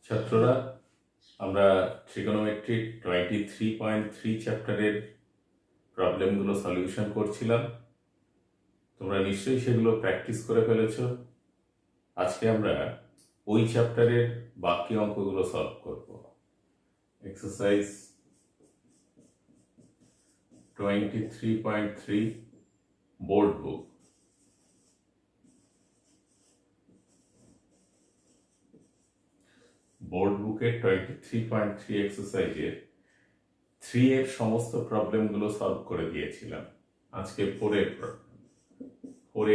ছাত্ররা, আমরা ট্রিগোনোমেট্রি 23.3 চ্যাপ্টারের প্রবলেমগুলো সলিউশন করছিলাম। তোমরা নিশ্চয়ই সেগুলো প্র্যাকটিস করে ফেলেছো। আজকে আমরা ওই চ্যাপ্টারের বাকি অঙ্কগুলো সলভ করব। এক্সারসাইজ 23.3 বোর্ড বুক। বোর্ড বুকের 23.3 এক্সারসাইজের 3 এর সমস্ত প্রবলেমগুলো সলভ করে দিয়েছিলাম। আজকে 4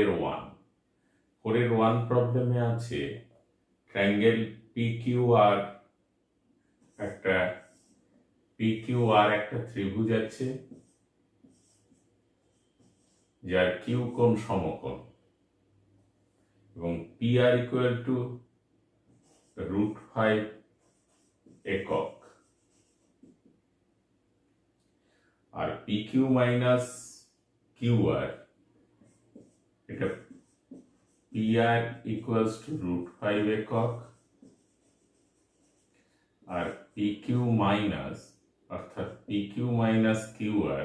এর 1 প্রবলেমে আছে ট্রায়াঙ্গেল PQR, একটা PQR একটা ত্রিভুজ আছে যার কিউ কোণ সমকোণ এবং PR ইকুয়াল টু √5 একক, আর PQ মাইনাস QR এটা PR ইকুয়ালস টু √5 একক, আর PQ মাইনাস অর্থাৎ PQ minus QR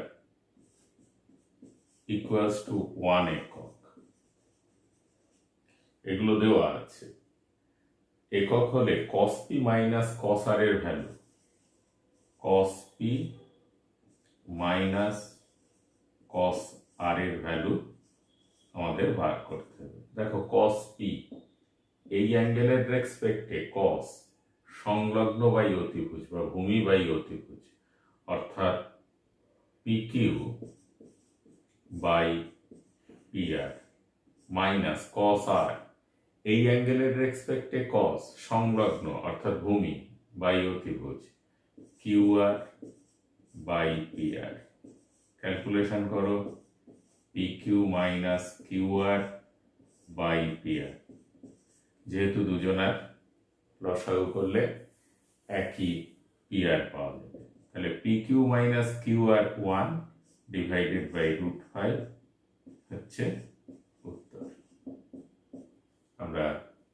equals to 1 একক। এগুলো দেওয়া আছে। একক হলে cos p minus cos r এর value, cos p minus cos r এর ভ্যালু আমাদের বার করতে হবে। দেখো cos p এই অ্যাঙ্গেলের রেসপেক্টে cos সংলগ্ন বাই অতিভুজ বা ভূমি বাই অতিভুজ, অর্থাৎ PQ by PR minus cos r এই অ্যাঙ্গেলের রেসপেক্টে cos সংলগ্ন অর্থাৎ ভূমি বাই অতিভুজ QR বাই PR। ক্যালকুলেশন করো PQ minus QR by PR। যেহেতু দুজনার লসাগু করলে একই PR পাওয়া যাবে, তাহলে PQ minus QR 1 divided by √5 হচ্ছে উত্তর। আমরা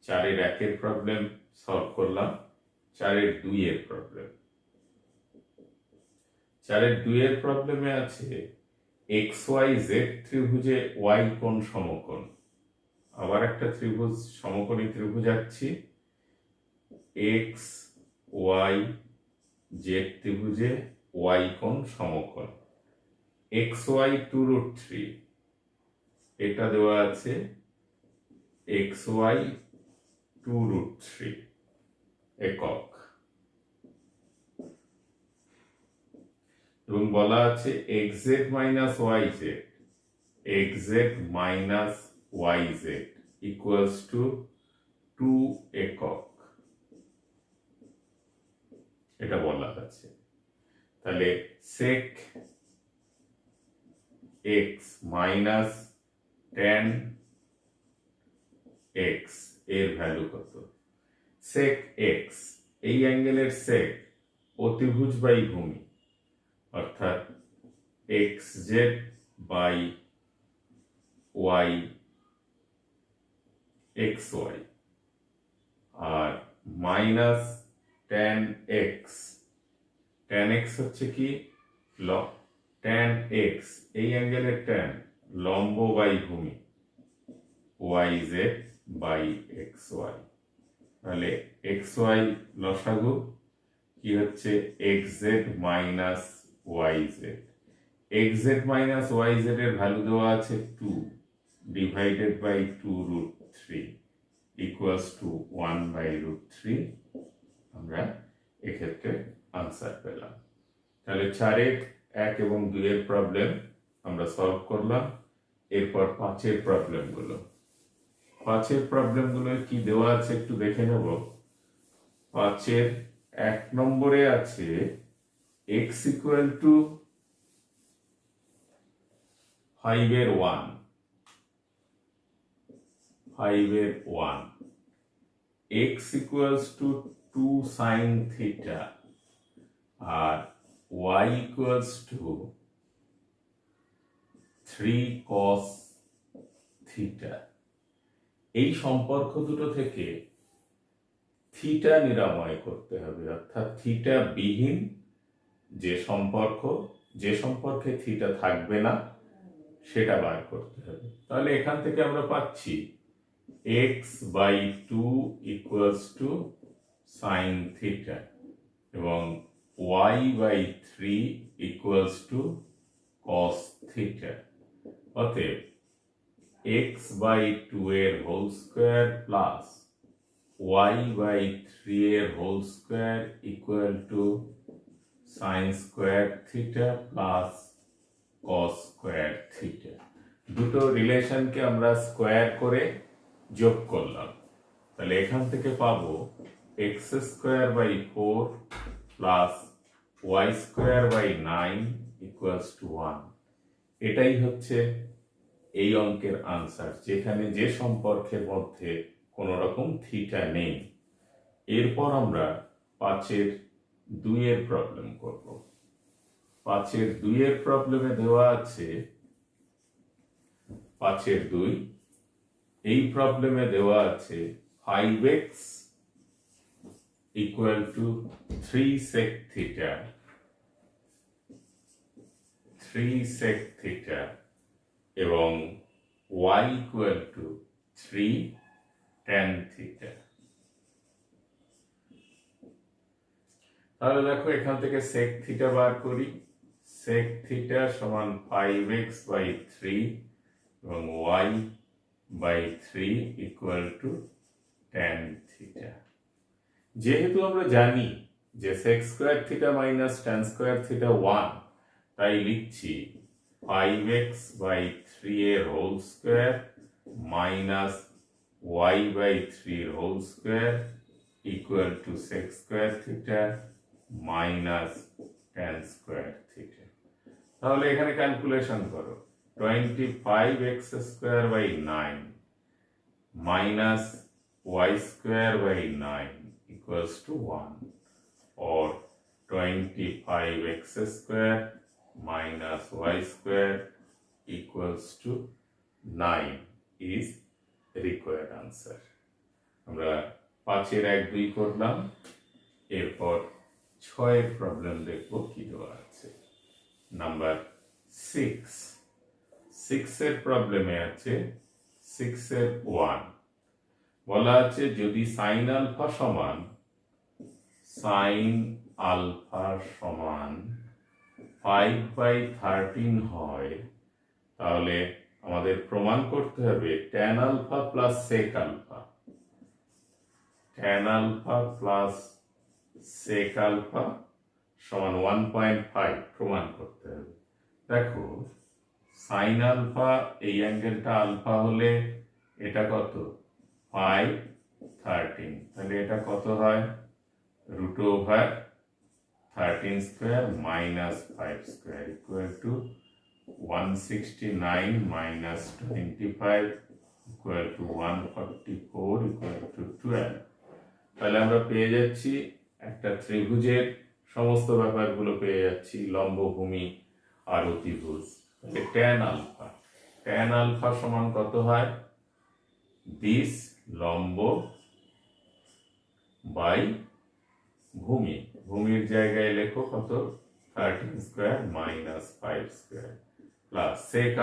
4 এর 1 এর প্রবলেম সলভ করলাম। 4 এর 2 এর প্রবলেম, 4 এর 2 এর প্রবলেমে আছে XYZ ত্রিভুজে Y কোণ সমকোণ। আবার একটা ত্রিভুজ, সমকোণী ত্রিভুজ আঁকছি। XYZ ত্রিভুজে Y কোণ সমকোণ। XY 2√3 এটা দেওয়া আছে XY 2√3 একক, এবং বলা আছে XZ minus YZ, XZ minus YZ equals to 2 একক, এটা বলা আছে। তাহলে sec x minus tan x এর ভ্যালু কত? sec x এই অ্যাঙ্গেলের sec অতিভুজ বাই ভূমি, অর্থাৎ XZ বাই Y XY, আর minus tan x, tan x হচ্ছে কি tan x এই অ্যাঙ্গেলের tan লম্ব বাই ভূমি YZ বাই XY। তাহলে XY লসাগু কি হচ্ছে XZ minus YZ। XZ minus YZ এর ভ্যালু দেওয়া আছে 2 divided by 2√3 equals to 1 by √3। আমরা এক্ষেত্রে আনসার পেলাম। তাহলে 4 এর 1 এবং 2 এর প্রবলেম আমরা সলভ করলাম। এরপর 5 এর প্রবলেমগুলো, 5 এর প্রবলেমগুলো কি দেওয়া আছে একটু দেখে নেব। 5 এর 1 নম্বরে আছে x ইকুয়াল টু 5 এর 1, 5 এর 1, x equals to 2 sin theta, আর y equals to 3 cos theta. এই সম্পর্ক দুটো থেকে থিটা নিরাময় করতে হবে, অর্থাৎ থিটা বিহীন যে সম্পর্কে থিটা থাকবে না সেটা বার করতে হবে। তাহলে এখান থেকে আমরা পাচ্ছি x/2 equals to sine theta এবং y/3 equals to cos theta. অতএব x/2 এর হোল স্কোয়ার প্লাস y/3 এর whole square equal to sine square theta plus cos square theta. দুটো রিলেশনকে আমরা স্কোয়ার করে যোগ করলাম, তাহলে এখান থেকে পাবো x²/4 plus y²/9 equals to 1। এটাই হচ্ছে এই অঙ্কের আনসার, যেখানে যে সম্পর্কের মধ্যে কোন রকম থিটা নেই। এরপর আমরা 5/2 এর প্রবলেম করব। 5/2 এর প্রবলেমে দেওয়া আছে 5/2 এই প্রবলেমে দেওয়া আছে 5x equal to 3 sec theta, 3 sec theta এবং y equal to 3 tan theta. তাহলে দেখো এখান থেকে sec থিটা বার করি। sec থিটা সমান 5x/3 এবং y/3 equal to tan theta. যেহেতু আমরা জানি যে sec square theta minus tan square theta 1, তাই লিখছি 5x/3 এর হোল স্কয়ার মাইনাস y/3 এর whole square equal to sec square theta minus tan square theta. তাহলে এখানে ক্যালকুলেশন করো, 25x²/9 minus y²/9 equals to 1, or 25x² minus y² equals to 9 is required answer. আমরা 5/2 করলাম। এরপর 6 problem দেখব কি দেওয়া আছে। নাম্বার 6 এর প্রবলেমে আছে 6/1 বলা আছে যদি sin আলফা সমান 5/13 হয়, তাহলে আমাদের প্রমাণ করতে হবে tan alpha plus sec alpha, tan alpha plus sec alpha সমান 1.5 প্রমাণ করতে হবে। দেখো সাইন আলফা, এই অ্যাঙ্গেলটা আলফা হলে এটা কত 5/13, তাহলে এটা কত হয় √13² minus 5² equal to 169 minus 25 equal to 144 equal to 12। তাহলে আমরা পেয়ে যাচ্ছি একটা ত্রিভুজের সমস্ত ব্যাপারগুলো পেয়ে যাচ্ছি, লম্ব, ভূমি আর অতিভুজ। তাহলে tan আলফা সমান কত হয়, দিস লম্ব বাই ভূমি, ভূমির জায়গায় লেখো কত 13² মাইনাস 5² প্লাস sec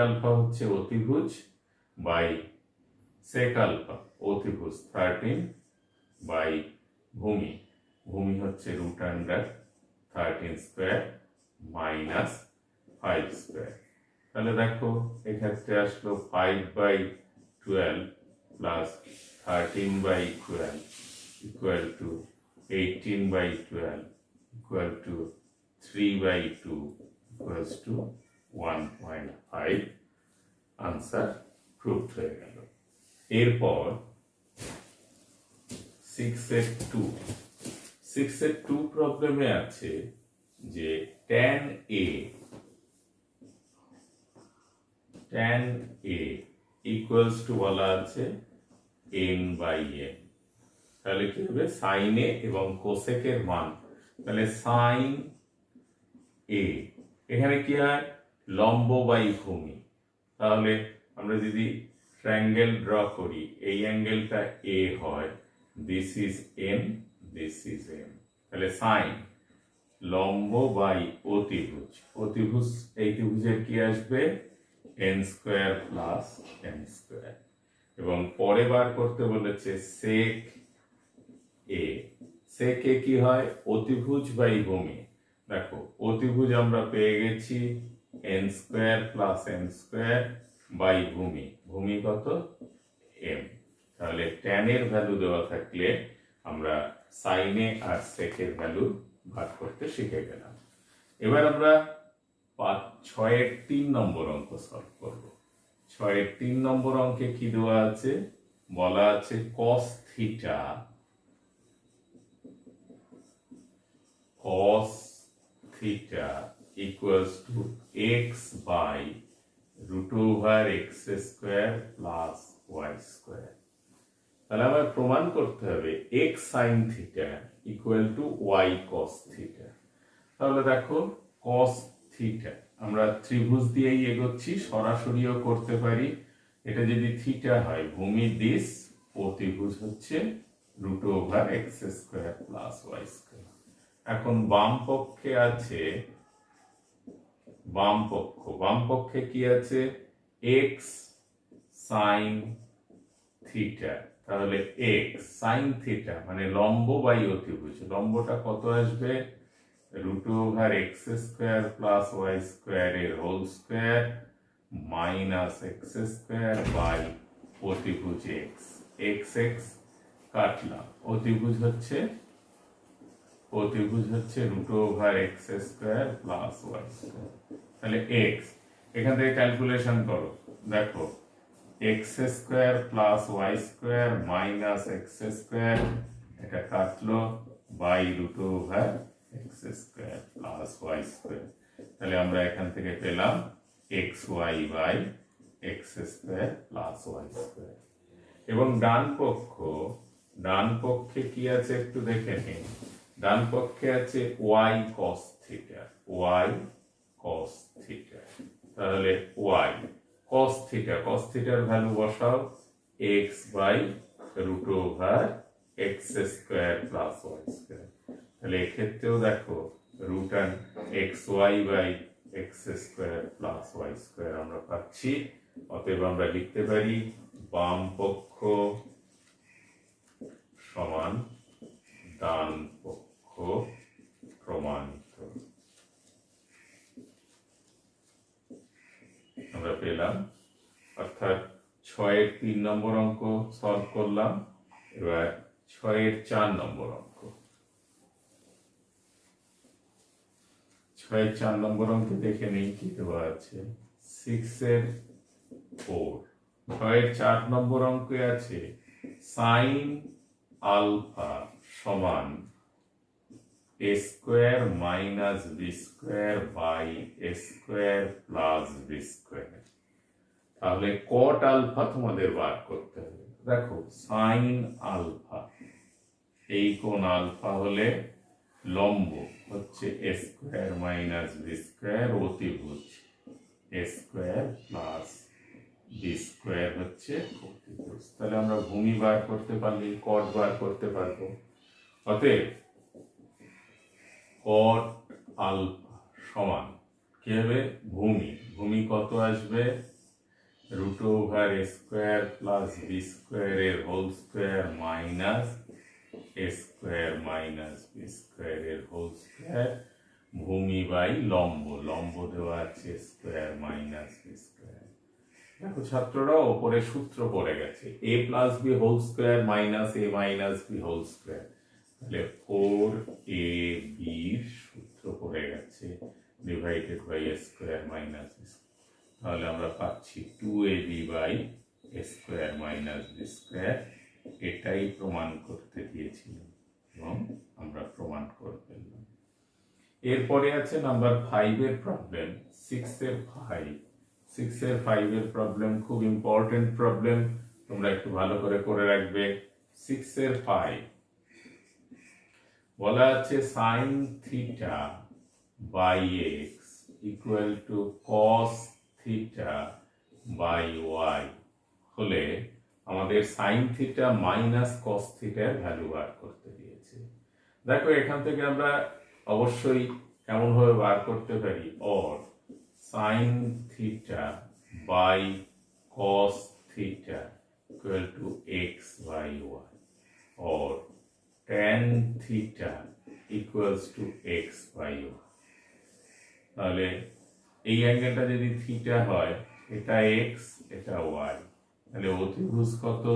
আলফা হচ্ছে অতিভুজ বাই sec আলফা অতিভুজ 13 বাই ভূমি, ভূমি হচ্ছে √13² মাইনাস 5²। তাহলে দেখো এক্ষেত্রে আসলো 5/12 plus 13/12 equal to 18/12 equal to 3/2 equals to 1.5। Answer proof হয়ে গেল। এরপর 6/2 প্রবলেমে আছে যে tan a ইকুয়ালস টু বলা আছে n/n। তাহলে কি হবে sin a এবং cosec এর মান, তাহলে sin a এখানে কি হয় লম্ব বাই ভূমি। তাহলে আমরা যদি ট্রায়াঙ্গেল ড্র করি, এই অ্যাঙ্গেলটা a হয়, this is an, this is an. তাহলে সাইন লম্ব বাই অতিভুজ, অতিভুজ এই ত্রিভুজের কি আসবে, N square plus n square. এবং পরে বার করতে বলেছে সেক এ, সেক এ কি হয়, অতিভুজ বাই ভূমি। দেখো অতিভুজ আমরা পেয়ে গেছি n square plus n square by ভূমি, ভূমি কত এম। তাহলে ট্যান এর ভ্যালু দেওয়া থাকলে আমরা সাইনে আর সেকের ভ্যালু ভাগ করতে শিখে গেলাম। এবার আমরা 6-এর 3 নম্বর অঙ্ক সলভ করব। 6-এর 3 নম্বর অঙ্কে কি দেওয়া আছে, বলা আছে cos theta, cos theta equals to x by root over x square plus y square। তাহলে আমার প্রমাণ করতে হবে x sin theta equal to y cos theta। তাহলে দেখো cos theta আমরা ত্রিভুজ দিয়েই এগোচ্ছি, সরাসরিও করতে পারি। এটা যদি থিটা হয়, ভূমি দিস, অতিভুজ হচ্ছে root over x square plus y square। এখন বাম পক্ষে আছে, বাম পক্ষে কি আছে, x sin থিটা। তাহলে x sin থিটা মানে লম্ব বাই অতিভুজ, লম্বটা কত আসবে, root over x square plus y square এর whole square minus x square by অতিভুজ x, x কাটলাম, অতিভুজ হচ্ছে root over x square plus y square। তাহলে x এখান থেকে ক্যালকুলেশন করো, দেখো x square plus y square minus x square, এটা কাটলো by root over x square plus y square। তাহলে আমরা এখান থেকে পেলাম xy by x square plus y square। এবং ডান পক্ষে কি আছে একটু দেখে নিন, ডান পক্ষে আছে y cos theta, y cos theta। তাহলে y cos থিটার ভ্যালু বসাও x by root over x square plus y square। তাহলে এক্ষেত্রেও দেখো root and xy by x square plus y square আমরা পাচ্ছি। অতএব আমরা লিখতে পারি বাম পক্ষ সমান ডান পক্ষ প্রমাণিত। আমরা পেলাম, অর্থাৎ 6-এর 3 নম্বর অঙ্ক সলভ করলাম। এবার 6-এর 4 নম্বর অঙ্ক, 6-এর 4 নম্বর অঙ্কে দেখে নেই কি দেওয়া আছে, 6-এর 4। 6-এর 4 নম্বর অঙ্কে আছে সাইন আলফা সমান a square minus b square by a square plus b square. তাহলে কট আলফা তোমাদের বার করতে হবে। দেখো সাইন আলফা, এই কোণ আলফা হলে লম্ব হচ্ছে এ স্কোয়ার মাইনাস বি স্কোয়ার, অতিভুজ এ স্কোয়ার প্লাস বি স্কোয়ার হচ্ছে অতিভুজ। তাহলে আমরা ভূমি বার করতে পারলে কট বার করতে পারবো। অতএব কট আলফা সমান কি হবে, ভূমি কত আসবে, root over a square plus b square এর whole square minus a square minus b square এর হোল স্কয়ার, ভূমি বাই লম্ব দেওয়া আছে স্কয়ার মাইনাস b square। দেখো ছাত্ররা ওপরে সূত্র পড়ে গেছে, a plus b whole square minus a minus b whole square. তাহলে 4ab এর সূত্র পড়ে গেছে divided by a square minus b square। তাহলে আমরা পাচ্ছি 2ab by a square minus b square। এটাই প্রমাণ করতে দিয়েছিলাম এবং আমরা প্রমাণ করে ফেললাম। এরপরে আছে নাম্বার 5 এর প্রবলেম, 6-এর 5 এর প্রবলেম খুব ইম্পর্টেন্ট প্রবলেম, তোমরা একটু ভালো করে রাখবে। 6-এর 5 বলা আছে sin থিটা বাই x equal to cos theta by y হলে আমাদের আমাদের সাইন থিটা মাইনাস কস থিটার ভ্যালু বার করতে দিয়েছে। দেখো এখান থেকে আমরা অবশ্যই কেমনভাবে বার করতে পারি, or sine theta by cos theta equal to x by y, or tan theta equals to x by y. তাহলে এই অ্যাঙ্গেলটা যদি থিটা হয়, এটা এক্স এটা ওয়াই, তাহলে অতিভুজ কত,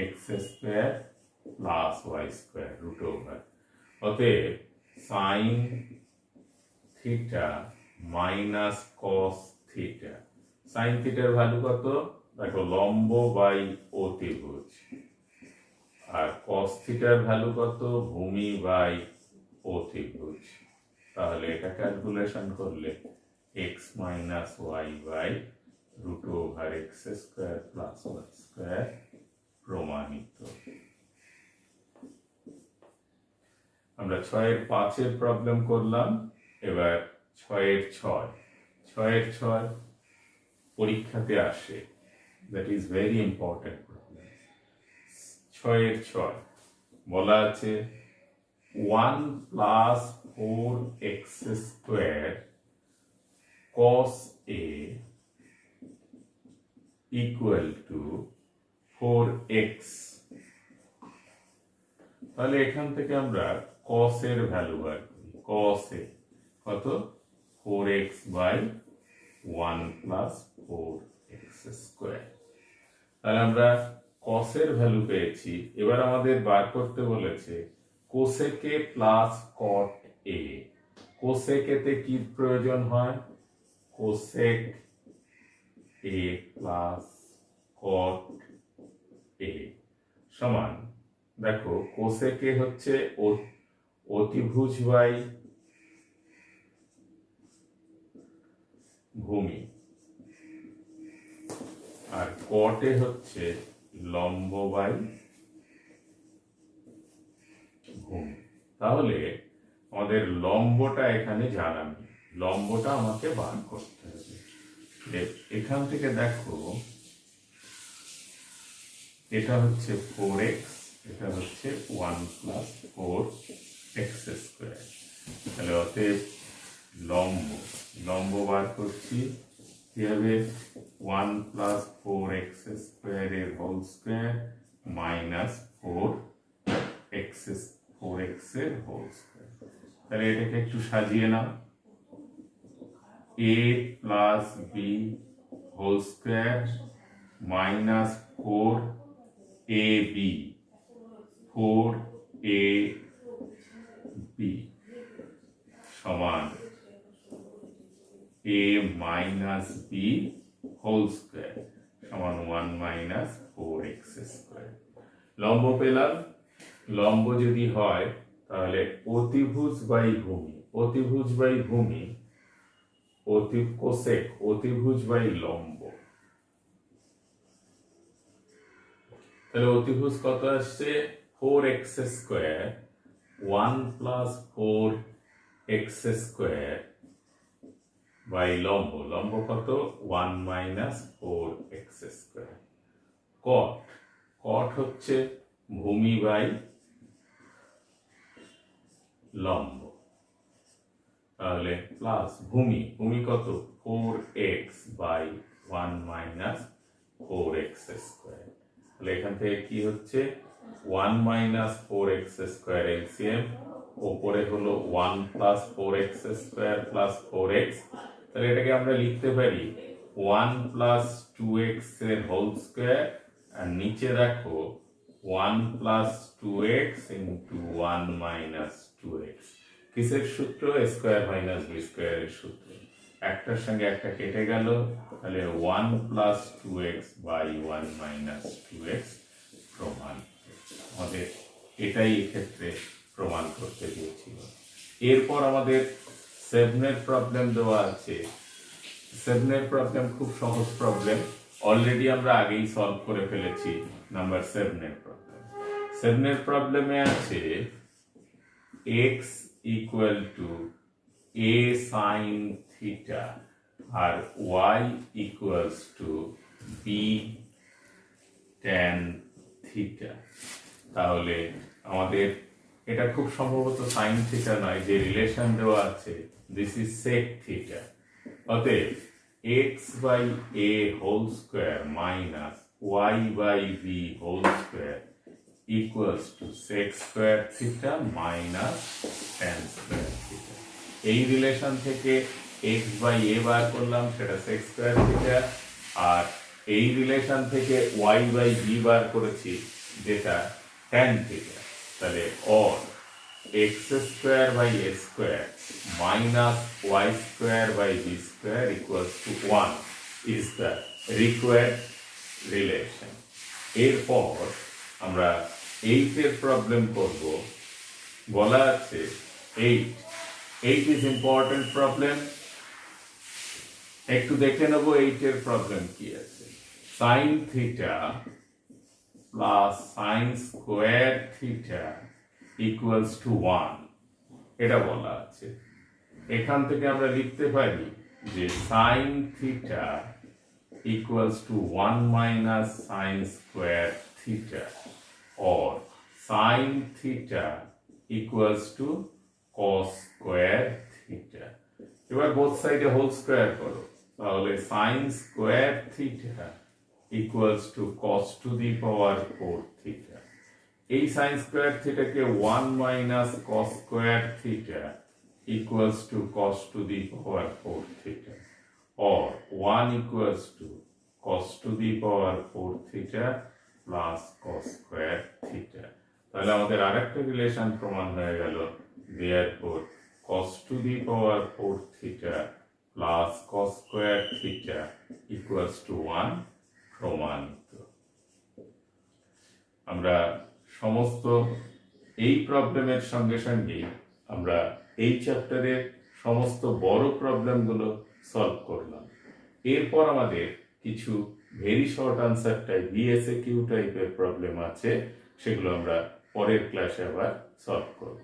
x square plus y square root over. অতএব sine theta minus cos theta, sine থিটার ভ্যালু কত, দেখো লম্ব বাই অতিভুজ, আর কস থিটার ভ্যালু কত, ভূমি বাই অতিভুজ। তাহলে এটা ক্যালকুলেশন করলে x minus y by root over x square plus y square প্রমাণিত। আমরা 6-5 প্রবলেম করলাম, এবার 6-6 6 পরীক্ষাতে আসে, that is very important problem. 6 বলা আছে 1 plus 4x square cos a equal to 4x। তাহলে এখান থেকে আমরা cos এর ভ্যালু বার করি, cos a কত, 4x by 1 plus 4x square. তাহলে আমরা cos এর ভ্যালু পেয়েছি। এবার আমাদের বার করতে বলেছে cosec a plus cot a। cosec a তে কি প্রয়োজন হয়, cosec a plus cot a সমান, দেখো cosec a হচ্ছে অতিভুজ বাই ভূমি, আর cot a হচ্ছে লম্ব বাই ভূমি। তাহলে আমাদের লম্বটা এখানে জানা নেই, লম্বটা আমাকে বার করতে হবে। এখান থেকে দেখো এটা হচ্ছে 4x, এটা হচ্ছে 1 প্লাস 4x স্কোয়ার। তাহলে অতএব লম্ব বার করছি কিভাবে, 1 প্লাস 4x স্কোয়ার এর হোল স্কোয়ার মাইনাস 4x এর হোল স্কোয়ার। তাহলে এটাকে একটু সাজিয়ে নাও, a plus b whole square minus 4ab 4ab সমান a minus b whole square সমান 1 মাইনাস 4x স্কোয়ার। লম্ব পেলাম, লম্ব যদি হয় তাহলে অতিভুজ বাই ভূমি, অতিভুজ বাই ভূমি, কোসেক অতিভুজ বাই লম্ব। তাহলে অতিভুজ কত আসছে, 4x square 1 plus 4x square by লম্ব, লম্ব কত 1 মাইনাস 4x স্কোয়ার। কট হচ্ছে ভূমি বাই লম্ব, তাহলে প্লাস ভূমি কত 4x by 1 minus 4x square. তাহলে এখান থেকে কি হচ্ছে 1 মাইনাস 4x স্কোয়ার এলসিএম, ওপরে হলো 1 plus 4x square plus 4x। তাহলে এটাকে আমরা লিখতে পারি 1 প্লাস 2x এর হোল স্কোয়ার, আর নিচে দেখো 1 plus 2x into 1 minus 2x। কিসের সূত্র, স্কোয়ার মাইনাস বি স্কোয়ারের সূত্র। একটার সঙ্গে একটা কেটে গেল, তাহলে 1 plus 2x by 1 minus 2x প্রমাণ। আমাদের এটাই এক্ষেত্রে প্রমাণ করতে দিয়েছিল। এরপর আমাদের 7 প্রবলেম দেওয়া আছে। 7 প্রবলেম খুব সহজ প্রবলেম, অলরেডি আমরা আগেই সলভ করে ফেলেছি। নাম্বার 7 প্রবলেম, 7 প্রবলেমে আছে x equal to a sine theta আর y equals to b tan theta. তাহলে আমাদের এটা খুব সম্ভবত সাইন থিটা নয়, যে রিলেশন দেওয়া আছে দিস ইজ সেক থিটা। অতএব x by a whole square minus y by b whole square equals to sec square theta minus tan square theta. এই রিলেশন থেকে এক্স বাই এ বার করলাম, সেটা সেক স্কোয়ার থিটা, আর এই relation থেকে Y by B বার করেছি, যেটা ট্যান থিটা। তাহলে or x square by a square minus y square by b square equals to 1 is the required relation. এরপর আমরা 8 এর প্রবলেম করব। বলা আছে 8 ইজ ইম্পর্টেন্ট প্রবলেম। একটু দেখে নেব 8 এর প্রবলেম কি আছে। Sine theta plus sign square theta equals to 1, এটা বলা আছে। এখান থেকে আমরা লিখতে পারি যে sine theta equals to 1 minus sine square theta, or sine theta equals to cos square theta. এবার বোথ সাইডে হোল স্কোয়ার করো, তাহলে sine square theta equals to cos to the power 4 theta. এই সাইন স্কোয়ার থিটাকে 1 minus cos square theta equals to cos to the power 4 theta, or 1 equals to cos to the power 4 theta plus cos square theta. তাহলে আমাদের আরেকটা relation প্রমাণ হয়ে গেল। Therefore cos two the power 4 theta plus cos square theta equals to 1 প্রমাণিত। আমরা সমস্ত এই প্রবলেমের সঙ্গে সঙ্গেই আমরা এই চ্যাপ্টারের সমস্ত বড় প্রবলেমগুলো সলভ করলাম। এরপর আমাদের কিছু ভেরি শর্ট আনসার টাইপ বিএসএকিউ টাইপের প্রবলেম আছে, সেগুলো আমরা পরের ক্লাসে আবার সলভ করব।